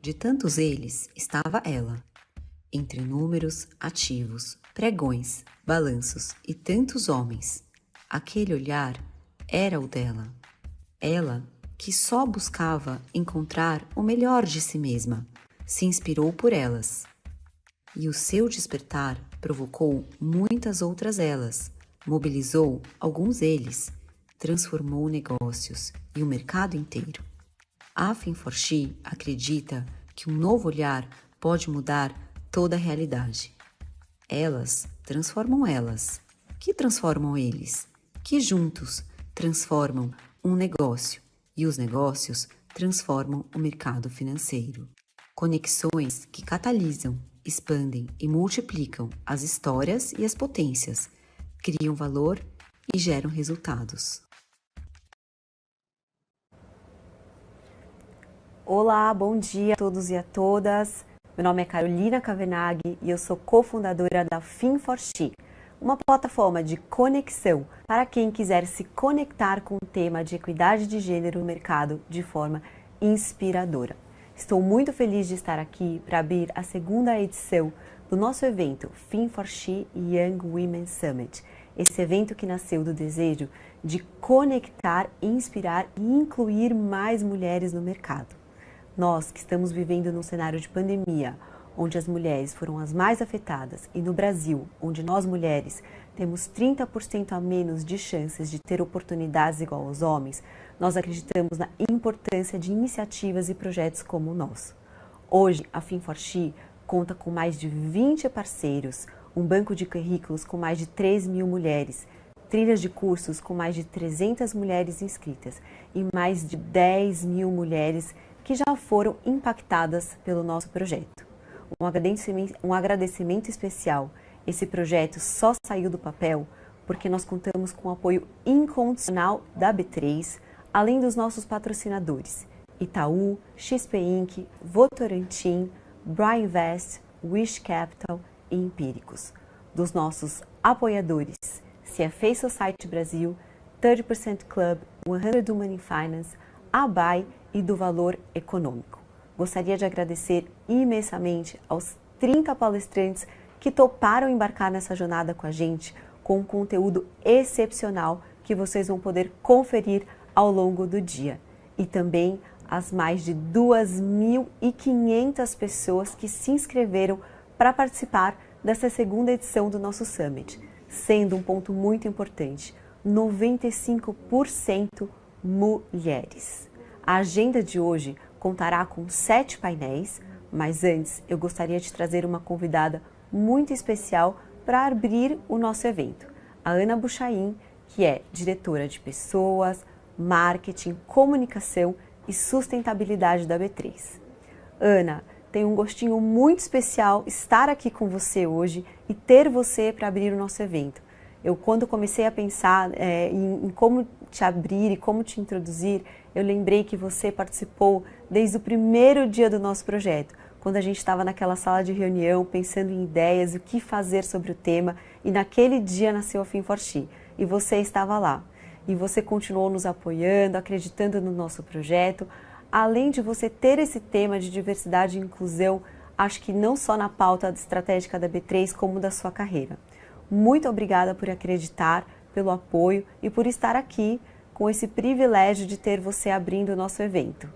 De tantos eles, estava ela. Entre números, ativos, pregões, balanços e tantos homens, aquele olhar era o dela. Ela, que só buscava encontrar o melhor de si mesma, se inspirou por elas. E o seu despertar provocou muitas outras elas, mobilizou alguns eles, transformou negócios e o mercado inteiro. A Finforchi acredita que um novo olhar pode mudar toda a realidade. Elas transformam elas, que transformam eles, que juntos transformam um negócio e os negócios transformam o mercado financeiro. Conexões que catalisam, expandem e multiplicam as histórias e as potências, criam valor e geram resultados. Olá, bom dia a todos e a todas. Meu nome é Carolina Cavenaghi e eu sou cofundadora da Finforchi, uma plataforma de conexão para quem quiser se conectar com o tema de equidade de gênero no mercado de forma inspiradora. Estou muito feliz de estar aqui para abrir a segunda edição do nosso evento Finforchi Young Women Summit. Esse evento que nasceu do desejo de conectar, inspirar e incluir mais mulheres no mercado. Nós que estamos vivendo num cenário de pandemia, onde as mulheres foram as mais afetadas, e no Brasil, onde nós mulheres temos 30% a menos de chances de ter oportunidades igual aos homens, nós acreditamos na importância de iniciativas e projetos como o nosso. Hoje, a Finforchi conta com mais de 20 parceiros, um banco de currículos com mais de 3.000 mulheres, trilhas de cursos com mais de 300 mulheres inscritas e mais de 10.000 mulheres que já foram impactadas pelo nosso projeto. Um agradecimento especial. Esse projeto só saiu do papel porque nós contamos com o apoio incondicional da B3, além dos nossos patrocinadores Itaú, XP Inc., Votorantim, Brian Invest, Wish Capital e Empíricos. Dos nossos apoiadores CFA Society Brasil, 30% Club, 100 Women in Finance, ABAI e do Valor Econômico. Gostaria de agradecer imensamente aos 30 palestrantes que toparam embarcar nessa jornada com a gente, com um conteúdo excepcional que vocês vão poder conferir ao longo do dia. E também as mais de 2.500 pessoas que se inscreveram para participar dessa segunda edição do nosso Summit, sendo um ponto muito importante, 95% mulheres. A agenda de hoje contará com 7 painéis, mas antes eu gostaria de trazer uma convidada muito especial para abrir o nosso evento, a Ana Buchaim, que é diretora de Pessoas, Marketing, Comunicação e Sustentabilidade da B3. Ana, tem um gostinho muito especial estar aqui com você hoje e ter você para abrir o nosso evento. Quando comecei a pensar em como te abrir e como te introduzir, eu lembrei que você participou desde o primeiro dia do nosso projeto, quando a gente estava naquela sala de reunião, pensando em ideias, o que fazer sobre o tema, e naquele dia nasceu a Finforchi, e você estava lá. E você continuou nos apoiando, acreditando no nosso projeto. Além de você ter esse tema de diversidade e inclusão, acho que não só na pauta estratégica da B3, como da sua carreira. Muito obrigada por acreditar, pelo apoio e por estar aqui com esse privilégio de ter você abrindo o nosso evento.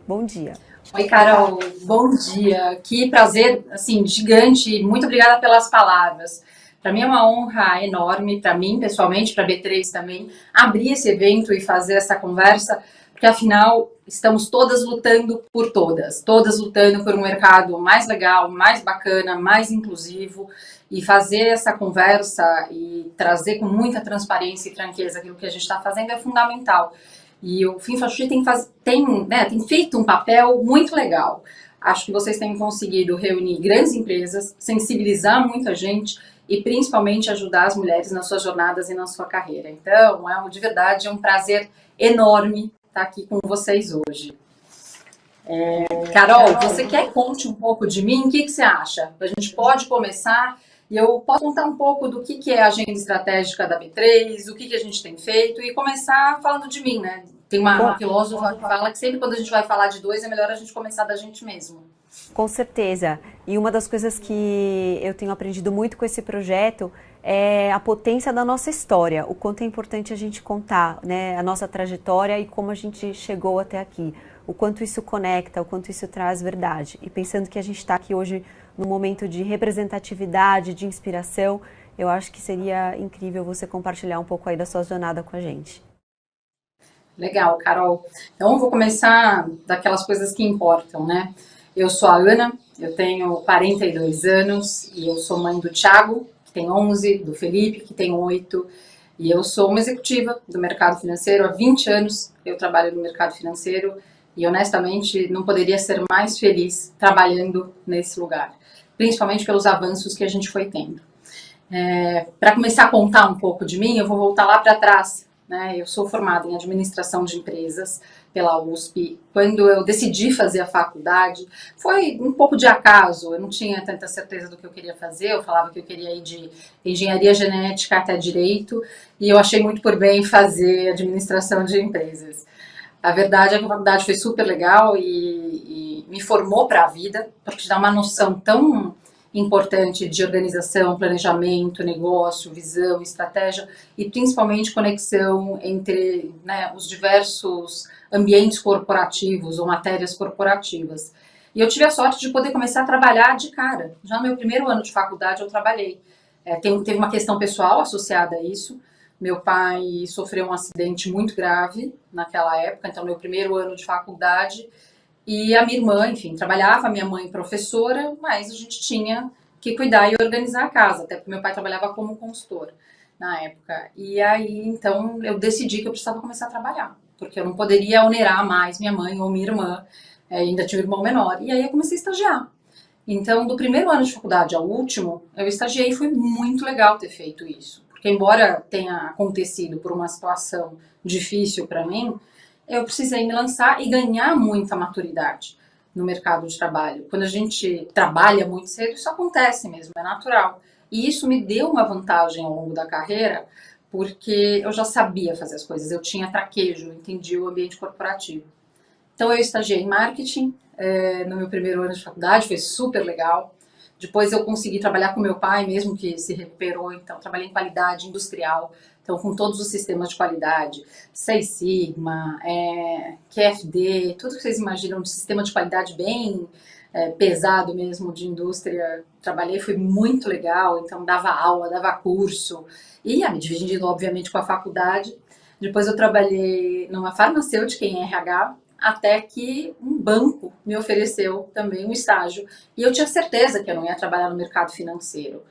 Bom dia. Oi, Carol. Bom dia. Que prazer, assim, gigante. Muito obrigada pelas palavras. Para mim é uma honra enorme, para mim pessoalmente, para a B3 também, abrir esse evento e fazer essa conversa, porque afinal estamos todas lutando por todas lutando por um mercado mais legal, mais bacana, mais inclusivo, e fazer essa conversa e trazer com muita transparência e franqueza aquilo que a gente está fazendo é fundamental. E o Finforchi tem feito um papel muito legal. Acho que vocês têm conseguido reunir grandes empresas, sensibilizar muita gente e principalmente ajudar as mulheres nas suas jornadas e na sua carreira. Então, de verdade, é um prazer enorme estar aqui com vocês hoje. Carol, você quer que conte um pouco de mim? O que você acha? A gente pode começar e eu posso contar um pouco do que é a agenda estratégica da B3, o que a gente tem feito e começar falando de mim, né? Tem uma filósofa que fala que sempre quando a gente vai falar de dois, é melhor a gente começar da gente mesmo. Com certeza. E uma das coisas que eu tenho aprendido muito com esse projeto é a potência da nossa história, o quanto é importante a gente contar, né, a nossa trajetória e como a gente chegou até aqui, o quanto isso conecta, o quanto isso traz verdade. E pensando que a gente está aqui hoje num momento de representatividade, de inspiração, eu acho que seria incrível você compartilhar um pouco aí da sua jornada com a gente. Legal, Carol. Então, eu vou começar daquelas coisas que importam, né? Eu sou a Ana, eu tenho 42 anos e eu sou mãe do Thiago, que tem 11, do Felipe, que tem 8, e eu sou uma executiva do mercado financeiro. Há 20 anos eu trabalho no mercado financeiro e, honestamente, não poderia ser mais feliz trabalhando nesse lugar, principalmente pelos avanços que a gente foi tendo. Para começar a contar um pouco de mim, eu vou voltar lá para trás, né? Eu sou formada em administração de empresas pela USP. Quando eu decidi fazer a faculdade, foi um pouco de acaso, eu não tinha tanta certeza do que eu queria fazer, eu falava que eu queria ir de engenharia genética até direito, e eu achei muito por bem fazer administração de empresas. A verdade é que a faculdade foi super legal e me formou para a vida, porque te dá uma noção tão importante de organização, planejamento, negócio, visão, estratégia e principalmente conexão entre, né, os diversos ambientes corporativos ou matérias corporativas. E eu tive a sorte de poder começar a trabalhar de cara. Já no meu primeiro ano de faculdade eu trabalhei. Teve uma questão pessoal associada a isso. Meu pai sofreu um acidente muito grave naquela época, então meu primeiro ano de faculdade. E a minha irmã, enfim, trabalhava, minha mãe professora, mas a gente tinha que cuidar e organizar a casa, até porque meu pai trabalhava como consultor na época. E aí, então, eu decidi que eu precisava começar a trabalhar, porque eu não poderia onerar mais minha mãe ou minha irmã, ainda tinha um irmão menor. E aí eu comecei a estagiar. Então, do primeiro ano de faculdade ao último, eu estagiei e foi muito legal ter feito isso. Porque, embora tenha acontecido por uma situação difícil para mim, eu precisei me lançar e ganhar muita maturidade no mercado de trabalho. Quando a gente trabalha muito cedo, isso acontece mesmo, é natural. E isso me deu uma vantagem ao longo da carreira, porque eu já sabia fazer as coisas, eu tinha traquejo, eu entendia o ambiente corporativo. Então eu estagiei em marketing no meu primeiro ano de faculdade, foi super legal. Depois eu consegui trabalhar com meu pai, mesmo que se recuperou, então trabalhei em qualidade industrial, então com todos os sistemas de qualidade, Seis Sigma, QFD, tudo que vocês imaginam de sistema de qualidade bem pesado mesmo de indústria, trabalhei, foi muito legal, então dava aula, dava curso, e me dividindo obviamente com a faculdade. Depois eu trabalhei numa farmacêutica em RH, até que um banco me ofereceu também um estágio. E eu tinha certeza que eu não ia trabalhar no mercado financeiro.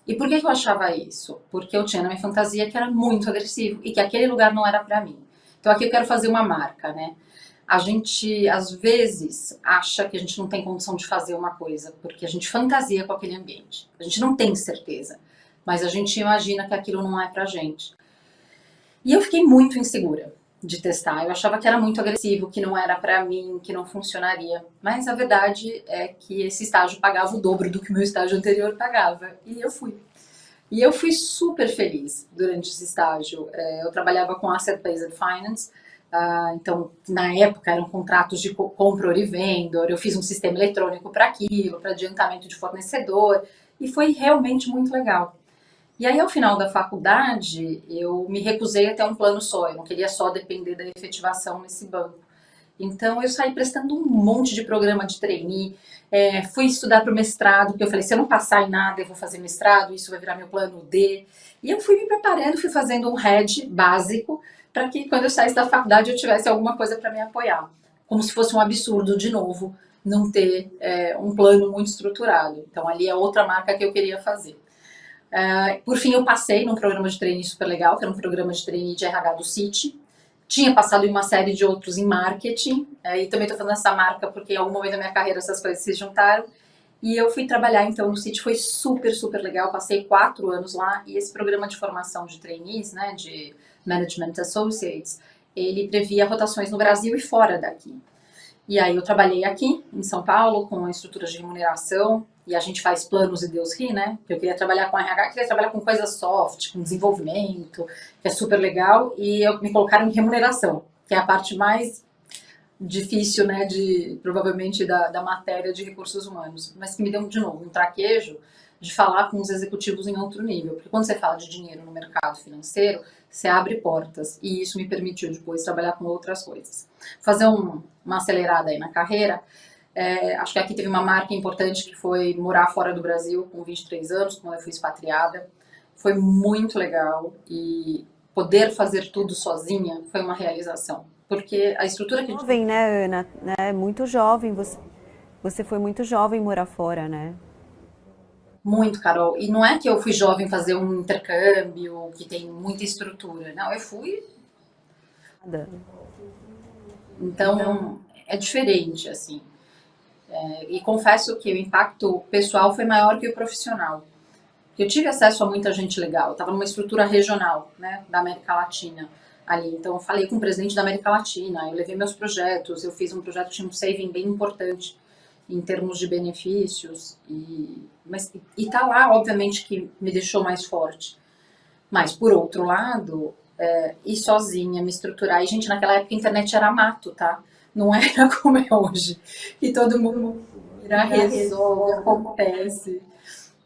E por que eu achava isso? Porque eu tinha na minha fantasia que era muito agressivo e que aquele lugar não era para mim. Então aqui eu quero fazer uma marca, né? A gente, às vezes, acha que a gente não tem condição de fazer uma coisa, porque a gente fantasia com aquele ambiente. A gente não tem certeza, mas a gente imagina que aquilo não é pra gente. E eu fiquei muito insegura de testar. Eu achava que era muito agressivo, que não era pra mim, que não funcionaria. Mas a verdade é que esse estágio pagava o dobro do que o meu estágio anterior pagava. E eu fui. E eu fui super feliz durante esse estágio. Eu trabalhava com Asset-Based Finance, então na época eram contratos de compra e venda, eu fiz um sistema eletrônico para aquilo, para adiantamento de fornecedor, e foi realmente muito legal. E aí, ao final da faculdade, eu me recusei a ter um plano só, eu não queria só depender da efetivação nesse banco. Então, eu saí prestando um monte de programa de trainee, fui estudar para o mestrado, porque eu falei, se eu não passar em nada, eu vou fazer mestrado, isso vai virar meu plano D. E eu fui me preparando, fui fazendo um RED básico, para que quando eu saísse da faculdade eu tivesse alguma coisa para me apoiar. Como se fosse um absurdo, de novo, não ter um plano muito estruturado. Então, ali é outra marca que eu queria fazer. Por fim, eu passei num programa de trainee super legal, que era um programa de trainee de RH do Citi. Tinha passado em uma série de outros em marketing, e também estou fazendo essa marca porque em algum momento da minha carreira essas coisas se juntaram. E eu fui trabalhar então no Citi, foi super, super legal. Passei 4 anos lá e esse programa de formação de trainees, né, de Management Associates, ele previa rotações no Brasil e fora daqui. E aí eu trabalhei aqui, em São Paulo, com estruturas de remuneração, e a gente faz planos e Deus ri, né? Eu queria trabalhar com RH, queria trabalhar com coisas soft, com desenvolvimento, que é super legal, e me colocaram em remuneração. que é a parte mais difícil, né, provavelmente da matéria de recursos humanos, mas que me deu, de novo, um traquejo de falar com os executivos em outro nível, porque quando você fala de dinheiro no mercado financeiro, você abre portas, e isso me permitiu depois trabalhar com outras coisas. Fazer uma acelerada aí na carreira, acho que aqui teve uma marca importante que foi morar fora do Brasil com 23 anos, quando eu fui expatriada. Foi muito legal e poder fazer tudo sozinha foi uma realização. Porque a estrutura que a gente... Jovem, né, Ana? Né? Muito jovem. Você foi muito jovem morar fora, né? Muito, Carol. E não é que eu fui jovem fazer um intercâmbio que tem muita estrutura. Não, eu fui. Nada. Então, é diferente, assim. E confesso que o impacto pessoal foi maior que o profissional. Eu tive acesso a muita gente legal. Eu estava numa estrutura regional, né, da América Latina ali. Então, eu falei com o presidente da América Latina, eu levei meus projetos, eu fiz um projeto que tinha um saving bem importante em termos de benefícios. E tá lá, obviamente, que me deixou mais forte. Mas, por outro lado, ir sozinha, me estruturar. E, gente, naquela época a internet era mato, tá? Não era como é hoje. E todo mundo resolve, acontece.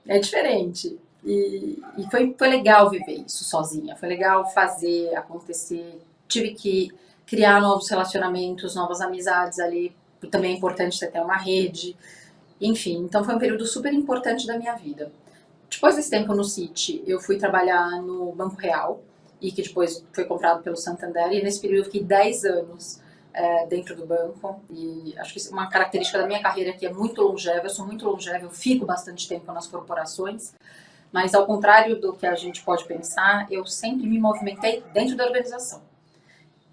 É diferente. E foi legal viver isso sozinha. Foi legal fazer acontecer. Tive que criar novos relacionamentos, novas amizades ali. Também é importante você ter uma rede. Enfim, então foi um período super importante da minha vida. Depois desse tempo no Citi, eu fui trabalhar no Banco Real, e que depois foi comprado pelo Santander, e nesse período eu fiquei 10 anos dentro do banco, e acho que uma característica da minha carreira é que é muito longeva, eu sou muito longeva, eu fico bastante tempo nas corporações, mas ao contrário do que a gente pode pensar, eu sempre me movimentei dentro da organização.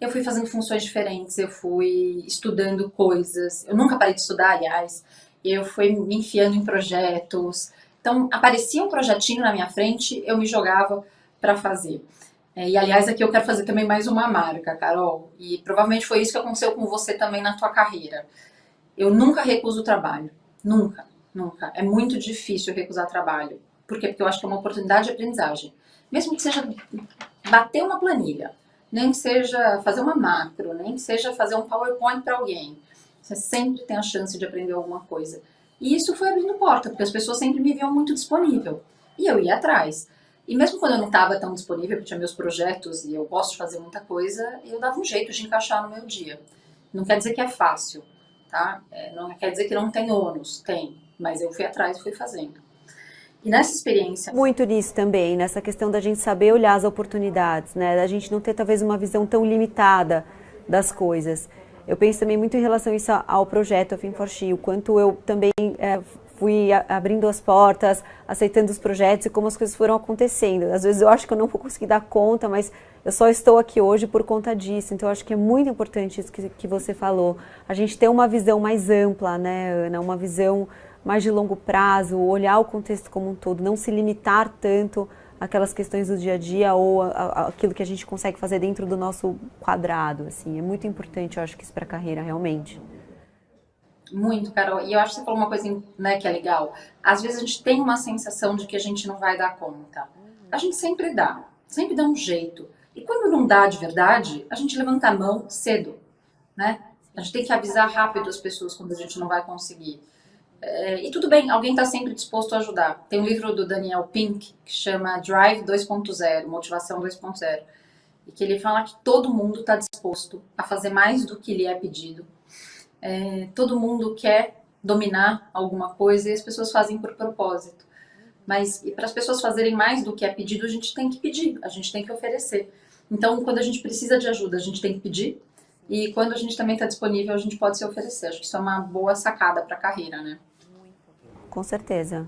Eu fui fazendo funções diferentes, eu fui estudando coisas, eu nunca parei de estudar, aliás, eu fui me enfiando em projetos. Então, aparecia um projetinho na minha frente, eu me jogava para fazer. E, aliás, aqui eu quero fazer também mais uma marca, Carol, e provavelmente foi isso que aconteceu com você também na tua carreira. Eu nunca recuso trabalho, nunca, nunca. É muito difícil recusar trabalho. Por quê? Porque eu acho que é uma oportunidade de aprendizagem. Mesmo que seja bater uma planilha, nem que seja fazer uma macro, nem que seja fazer um PowerPoint para alguém. Você sempre tem a chance de aprender alguma coisa. E isso foi abrindo porta, porque as pessoas sempre me viam muito disponível. E eu ia atrás. E mesmo quando eu não estava tão disponível, porque tinha meus projetos e eu gosto de fazer muita coisa, eu dava um jeito de encaixar no meu dia. Não quer dizer que é fácil, tá? Não quer dizer que não tem ônus, tem. Mas eu fui atrás e fui fazendo. E nessa experiência... Muito nisso também, nessa questão da gente saber olhar as oportunidades, né? Da gente não ter talvez uma visão tão limitada das coisas. Eu penso também muito em relação a isso ao projeto A Fin for She, o quanto eu também fui abrindo as portas, aceitando os projetos e como as coisas foram acontecendo. Às vezes eu acho que eu não vou conseguir dar conta, mas eu só estou aqui hoje por conta disso. Então eu acho que é muito importante isso que você falou. A gente ter uma visão mais ampla, né, Ana? Uma visão mais de longo prazo, olhar o contexto como um todo, não se limitar tanto àquelas questões do dia a dia ou aquilo que a gente consegue fazer dentro do nosso quadrado, assim. É muito importante, eu acho que isso para a carreira, realmente. Muito, Carol. E eu acho que você falou uma coisa, né, que é legal. Às vezes a gente tem uma sensação de que a gente não vai dar conta. A gente sempre dá um jeito. E quando não dá de verdade, a gente levanta a mão cedo, né? A gente tem que avisar rápido as pessoas quando a gente não vai conseguir. E tudo bem, alguém está sempre disposto a ajudar. Tem um livro do Daniel Pink que chama Drive 2.0, Motivação 2.0, e que ele fala que todo mundo está disposto a fazer mais do que lhe é pedido. Todo mundo quer dominar alguma coisa e as pessoas fazem por propósito. Mas para as pessoas fazerem mais do que é pedido, a gente tem que pedir, a gente tem que oferecer. Então, quando a gente precisa de ajuda, a gente tem que pedir. E quando a gente também está disponível, a gente pode se oferecer. Acho que isso é uma boa sacada para a carreira, né? Com certeza.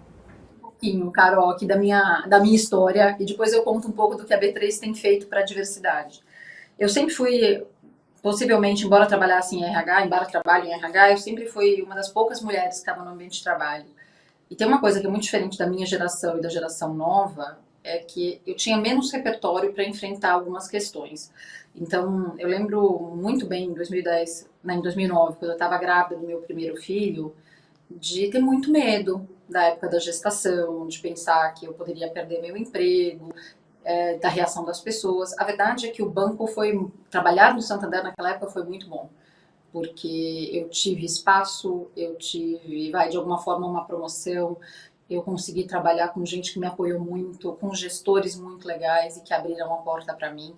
Um pouquinho, Carol, aqui da minha história, e depois eu conto um pouco do que a B3 tem feito para a diversidade. Eu sempre fui, possivelmente, embora trabalhasse em RH, embora trabalhe em RH, eu sempre fui uma das poucas mulheres que estavam no ambiente de trabalho. E tem uma coisa que é muito diferente da minha geração e da geração nova, é que eu tinha menos repertório para enfrentar algumas questões. Então, eu lembro muito bem, em 2010, em 2009, quando eu estava grávida do meu primeiro filho, de ter muito medo da época da gestação, de pensar que eu poderia perder meu emprego. da reação das pessoas. A verdade é que o banco trabalhar no Santander naquela época foi muito bom, porque eu tive espaço, eu tive, de alguma forma, uma promoção, eu consegui trabalhar com gente que me apoiou muito, com gestores muito legais e que abriram a porta para mim.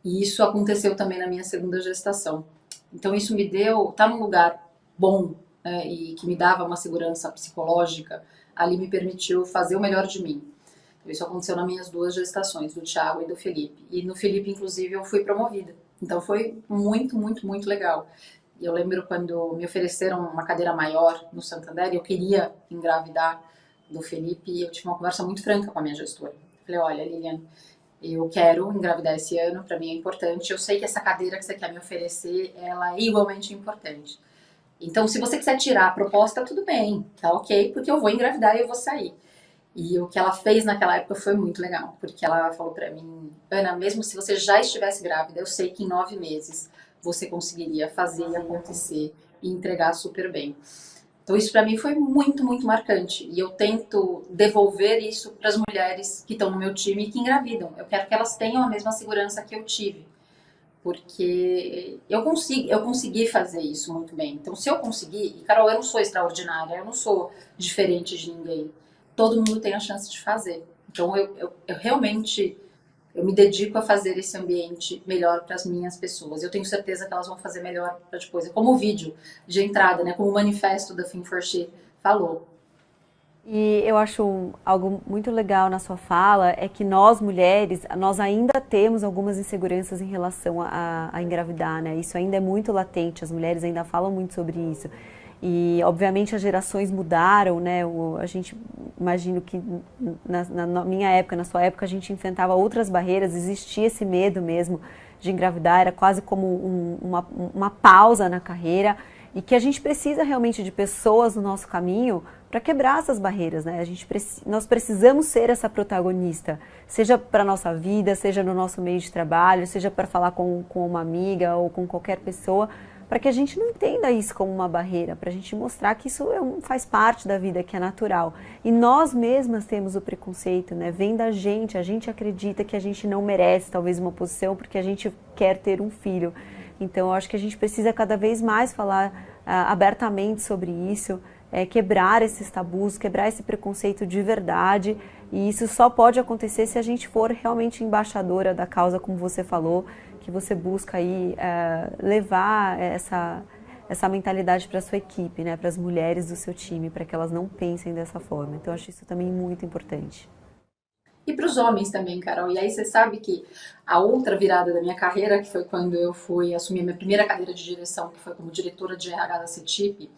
E isso aconteceu também na minha segunda gestação. Então isso me deu, estar num lugar bom, né, e que me dava uma segurança psicológica, ali me permitiu fazer o melhor de mim. Isso aconteceu nas minhas duas gestações, do Thiago e do Felipe. E no Felipe, inclusive, eu fui promovida. Então foi muito, muito, muito legal. E eu lembro quando me ofereceram uma cadeira maior no Santander, eu queria engravidar do Felipe, e eu tive uma conversa muito franca com a minha gestora. Falei, olha, Lilian, eu quero engravidar esse ano, para mim é importante. Eu sei que essa cadeira que você quer me oferecer, ela é igualmente importante. Então, se você quiser tirar a proposta, tudo bem, tá ok, porque eu vou engravidar e eu vou sair. E o que ela fez naquela época foi muito legal, porque ela falou para mim, Ana, mesmo se você já estivesse grávida, eu sei que em 9 meses você conseguiria fazer e acontecer e entregar super bem. Então isso para mim foi muito, muito marcante. E eu tento devolver isso para as mulheres que estão no meu time e que engravidam. Eu quero que elas tenham a mesma segurança que eu tive, porque eu consegui fazer isso muito bem. Então, se eu conseguir, e Carol, eu não sou extraordinária, eu não sou diferente de ninguém. Todo mundo tem a chance de fazer. Então, eu realmente eu me dedico a fazer esse ambiente melhor para as minhas pessoas. Eu tenho certeza que elas vão fazer melhor para depois. É como o vídeo de entrada, né? Como o manifesto da Think for She falou. E eu acho algo muito legal na sua fala é que nós mulheres, nós ainda temos algumas inseguranças em relação a engravidar, né? Isso ainda é muito latente, as mulheres ainda falam muito sobre isso. E obviamente as gerações mudaram, né? A gente imagino que na minha época, na sua época, a gente enfrentava outras barreiras, existia esse medo mesmo de engravidar, era quase como uma pausa na carreira e que a gente precisa realmente de pessoas no nosso caminho para quebrar essas barreiras, né? Nós precisamos ser essa protagonista, seja para a nossa vida, seja no nosso meio de trabalho, seja para falar com uma amiga ou com qualquer pessoa, para que a gente não entenda isso como uma barreira, para a gente mostrar que isso faz parte da vida, que é natural. E nós mesmas temos o preconceito, né? Vem da gente, a gente acredita que a gente não merece talvez uma posição porque a gente quer ter um filho. Então eu acho que a gente precisa cada vez mais falar abertamente sobre isso, quebrar esses tabus, quebrar esse preconceito de verdade, e isso só pode acontecer se a gente for realmente embaixadora da causa, como você falou, que você busca aí levar essa mentalidade para a sua equipe, né, para as mulheres do seu time, para que elas não pensem dessa forma. Então, eu acho isso também muito importante. E para os homens também, Carol. E aí você sabe que a outra virada da minha carreira, que foi quando eu fui assumir a minha primeira cadeira de direção, que foi como diretora de RH da CETIP,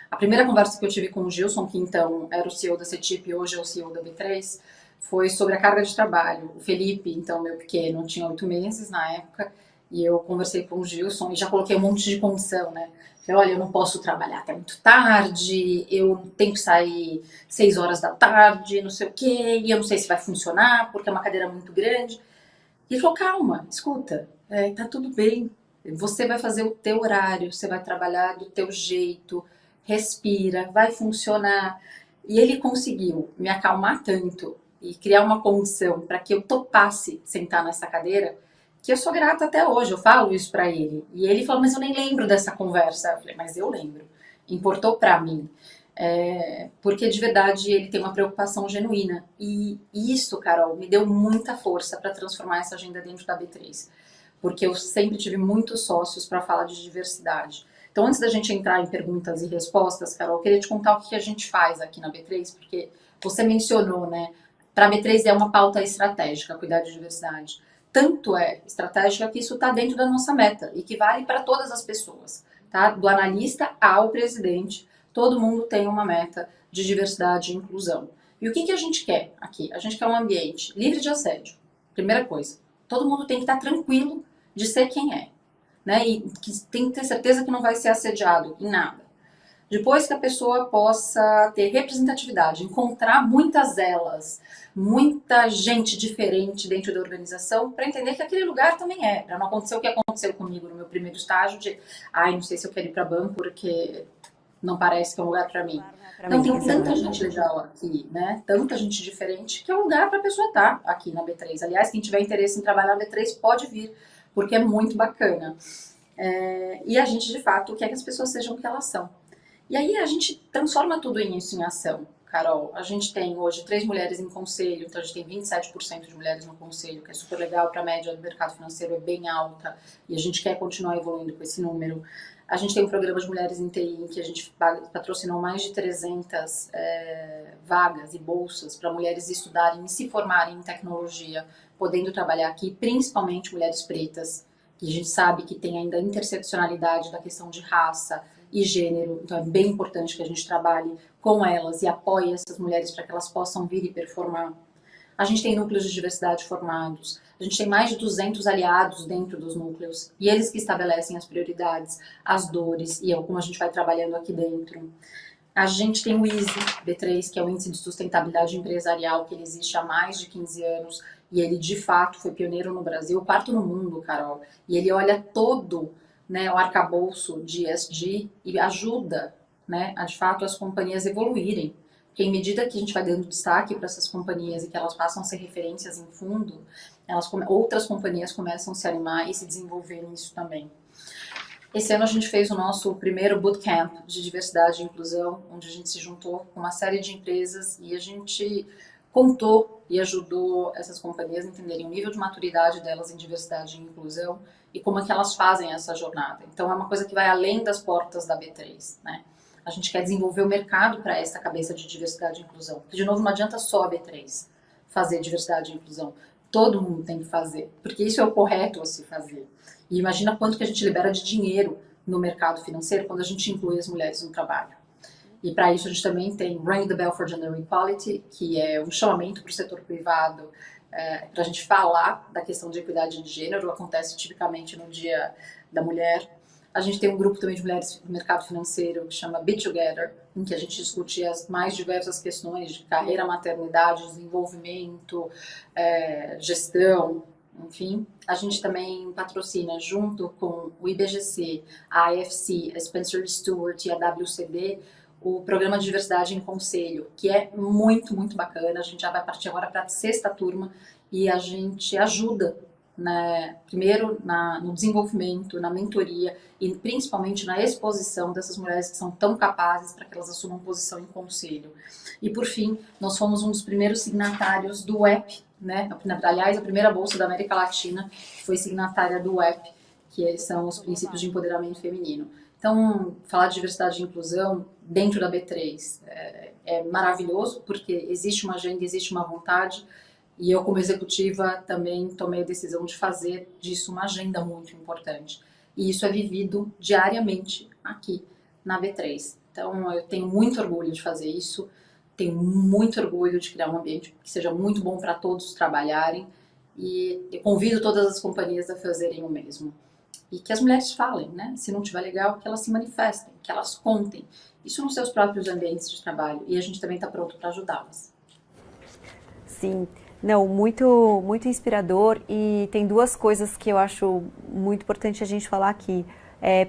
a primeira conversa que eu tive com o Gilson, que então era o CEO da CETIP e hoje é o CEO da B3, foi sobre a carga de trabalho. O Felipe, então meu pequeno, tinha 8 meses na época, e eu conversei com o Gilson e já coloquei um monte de condição, né? Falei, olha, eu não posso trabalhar até muito tarde, eu tenho que sair 6 horas da tarde, não sei o quê, e eu não sei se vai funcionar, porque é uma cadeira muito grande. E ele falou, calma, escuta, tá tudo bem, você vai fazer o teu horário, você vai trabalhar do teu jeito, respira, vai funcionar. E ele conseguiu me acalmar tanto e criar uma condição para que eu topasse sentar nessa cadeira, que eu sou grata até hoje, eu falo isso para ele. E ele falou, mas eu nem lembro dessa conversa. Eu falei, mas eu lembro, importou para mim. Porque de verdade ele tem uma preocupação genuína. E isso, Carol, me deu muita força para transformar essa agenda dentro da B3. Porque eu sempre tive muitos sócios para falar de diversidade. Então, antes da gente entrar em perguntas e respostas, Carol, eu queria te contar o que a gente faz aqui na B3, porque você mencionou, né? Para a B3 é uma pauta estratégica, cuidar de diversidade. Tanto é estratégica que isso está dentro da nossa meta e que vale para todas as pessoas, tá? Do analista ao presidente, todo mundo tem uma meta de diversidade e inclusão. E o que a gente quer aqui? A gente quer um ambiente livre de assédio. Primeira coisa, todo mundo tem que estar tranquilo de ser quem é, né? E que tem que ter certeza que não vai ser assediado em nada. Depois que a pessoa possa ter representatividade, encontrar muitas elas, muita gente diferente dentro da organização, para entender que aquele lugar também para não acontecer o que aconteceu comigo no meu primeiro estágio, de, não sei se eu quero ir para banco porque não parece que é um lugar para mim. Pra Não, mim, tem tanta exatamente. gente legal aqui, né? Tanta gente diferente que é um lugar para a pessoa estar aqui na B3. Aliás, quem tiver interesse em trabalhar na B3 pode vir, porque é muito bacana. E a gente, de fato, quer que as pessoas sejam o que elas são. E aí a gente transforma tudo isso em ação. Carol, a gente tem hoje 3 mulheres em conselho, então a gente tem 27% de mulheres no conselho, que é super legal, para a média do mercado financeiro é bem alta, e a gente quer continuar evoluindo com esse número. A gente tem um programa de mulheres em TI, em que a gente patrocinou mais de 300 vagas e bolsas para mulheres estudarem e se formarem em tecnologia, podendo trabalhar aqui, principalmente mulheres pretas, que a gente sabe que tem ainda a interseccionalidade da questão de raça e gênero, então é bem importante que a gente trabalhe com elas e apoie essas mulheres para que elas possam vir e performar. A gente tem núcleos de diversidade formados, a gente tem mais de 200 aliados dentro dos núcleos, e eles que estabelecem as prioridades, as dores, e como a gente vai trabalhando aqui dentro. A gente tem o ISE B3, que é o Índice de Sustentabilidade Empresarial, que ele existe há mais de 15 anos, e ele de fato foi pioneiro no Brasil, quarto no mundo, Carol, e ele olha todo, né, o arcabouço de ESG e ajuda, né, a de fato as companhias evoluírem. Porque em medida que a gente vai dando destaque para essas companhias e que elas passam a ser referências em fundo, outras companhias começam a se animar e se desenvolver nisso também. Esse ano a gente fez o nosso primeiro bootcamp de diversidade e inclusão, onde a gente se juntou com uma série de empresas e a gente contou e ajudou essas companhias a entenderem o nível de maturidade delas em diversidade e inclusão e como é que elas fazem essa jornada. Então é uma coisa que vai além das portas da B3, né? A gente quer desenvolver o mercado para essa cabeça de diversidade e inclusão. Porque, de novo, não adianta só a B3 fazer diversidade e inclusão. Todo mundo tem que fazer, porque isso é o correto a se fazer. E imagina quanto que a gente libera de dinheiro no mercado financeiro quando a gente inclui as mulheres no trabalho. E para isso a gente também tem Ring the Bell for Gender Equality, que é um chamamento para o setor privado para a gente falar da questão de equidade de gênero, acontece tipicamente no Dia da Mulher. A gente tem um grupo também de mulheres do mercado financeiro que chama Be Together, em que a gente discute as mais diversas questões de carreira, maternidade, desenvolvimento, gestão, enfim. A gente também patrocina, junto com o IBGC, a AFC, a Spencer Stuart e a WCD, o programa de diversidade em conselho, que é muito, muito bacana. A gente já vai partir agora para a 6ª turma e a gente ajuda, né, primeiro no desenvolvimento, na mentoria e principalmente na exposição dessas mulheres que são tão capazes para que elas assumam posição em conselho. E por fim, nós fomos um dos primeiros signatários do WEP, né? Aliás, a primeira bolsa da América Latina foi signatária do WEP, que são os princípios de empoderamento feminino. Então, falar de diversidade e inclusão dentro da B3 é maravilhoso, porque existe uma agenda, existe uma vontade, e eu, como executiva, também tomei a decisão de fazer disso uma agenda muito importante. E isso é vivido diariamente aqui na B3. Então, eu tenho muito orgulho de fazer isso, tenho muito orgulho de criar um ambiente que seja muito bom para todos trabalharem, e eu convido todas as companhias a fazerem o mesmo. E que as mulheres falem, né? Se não estiver legal, que elas se manifestem, que elas contem. Isso nos seus próprios ambientes de trabalho. E a gente também está pronto para ajudá-las. Sim, não, muito, muito inspirador, e tem 2 coisas que eu acho muito importante a gente falar aqui.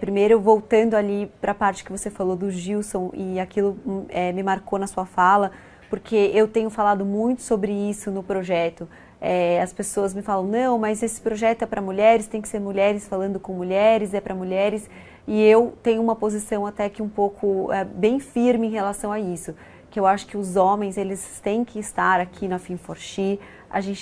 Primeiro, voltando ali para a parte que você falou do Gilson, e aquilo me marcou na sua fala, porque eu tenho falado muito sobre isso no projeto. As pessoas me falam, não, mas esse projeto é para mulheres, tem que ser mulheres falando com mulheres, é para mulheres, e eu tenho uma posição até que um pouco bem firme em relação a isso, que eu acho que os homens, eles têm que estar aqui na Fin4She,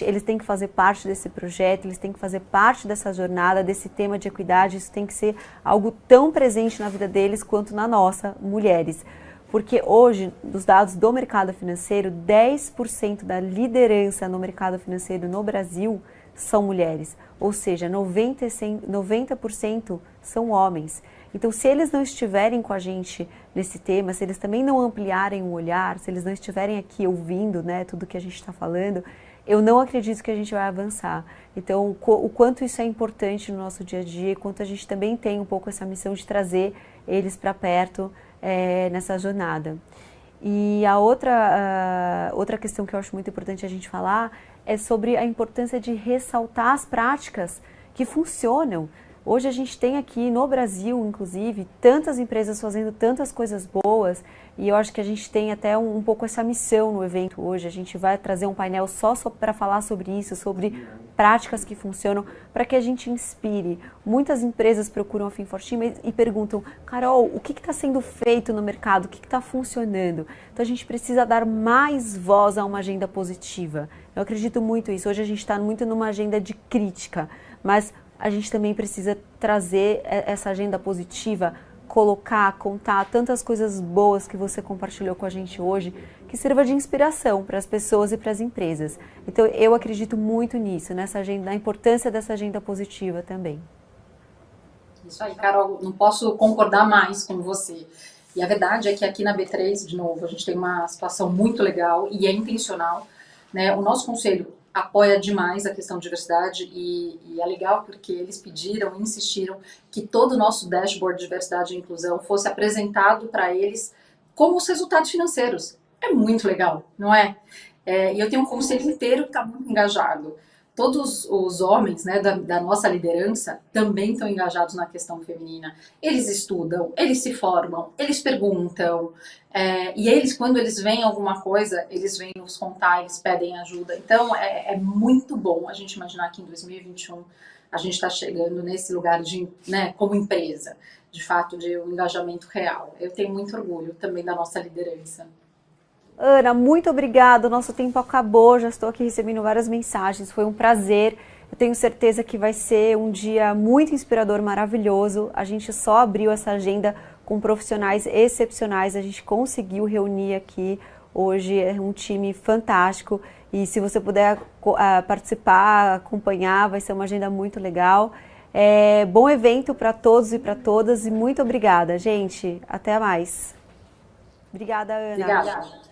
eles têm que fazer parte desse projeto, eles têm que fazer parte dessa jornada, desse tema de equidade, isso tem que ser algo tão presente na vida deles quanto na nossa, mulheres. Porque hoje, dos dados do mercado financeiro, 10% da liderança no mercado financeiro no Brasil são mulheres. Ou seja, 90% são homens. Então, se eles não estiverem com a gente nesse tema, se eles também não ampliarem o olhar, se eles não estiverem aqui ouvindo, né, tudo que a gente está falando, eu não acredito que a gente vai avançar. Então, o quanto isso é importante no nosso dia a dia, quanto a gente também tem um pouco essa missão de trazer eles para perto, nessa jornada. E a outra questão que eu acho muito importante a gente falar é sobre a importância de ressaltar as práticas que funcionam. Hoje a gente tem aqui no Brasil, inclusive, tantas empresas fazendo tantas coisas boas, e eu acho que a gente tem até um pouco essa missão no evento hoje. A gente vai trazer um painel só para falar sobre isso, sobre práticas que funcionam, para que a gente inspire. Muitas empresas procuram a Fin4Team e perguntam: Carol, o que está sendo feito no mercado? O que está funcionando? Então a gente precisa dar mais voz a uma agenda positiva. Eu acredito muito nisso. Hoje a gente está muito numa agenda de crítica, mas a gente também precisa trazer essa agenda positiva, colocar, contar tantas coisas boas que você compartilhou com a gente hoje, que sirva de inspiração para as pessoas e para as empresas. Então eu acredito muito nisso, nessa agenda, na importância dessa agenda positiva também. Isso aí, Carol, não posso concordar mais com você. E a verdade é que aqui na B3, de novo, a gente tem uma situação muito legal e é intencional, né? O nosso conselho apoia demais a questão de diversidade e é legal porque eles pediram, insistiram que todo o nosso dashboard de diversidade e inclusão fosse apresentado para eles como os resultados financeiros. É muito legal, não é? E eu tenho um conselho inteiro que está muito engajado. Todos os homens, né, da nossa liderança também estão engajados na questão feminina. Eles estudam, eles se formam, eles perguntam, e eles, quando eles veem alguma coisa, eles vêm nos contar, eles pedem ajuda. Então, é muito bom a gente imaginar que em 2021 a gente está chegando nesse lugar de, né, como empresa, de fato, de um engajamento real. Eu tenho muito orgulho também da nossa liderança. Ana, muito obrigada, o nosso tempo acabou, já estou aqui recebendo várias mensagens, foi um prazer, eu tenho certeza que vai ser um dia muito inspirador, maravilhoso. A gente só abriu essa agenda com profissionais excepcionais, a gente conseguiu reunir aqui hoje, é um time fantástico, e se você puder participar, acompanhar, vai ser uma agenda muito legal. Bom evento para todos e para todas, e muito obrigada, gente, até mais. Obrigada, Ana. Obrigada.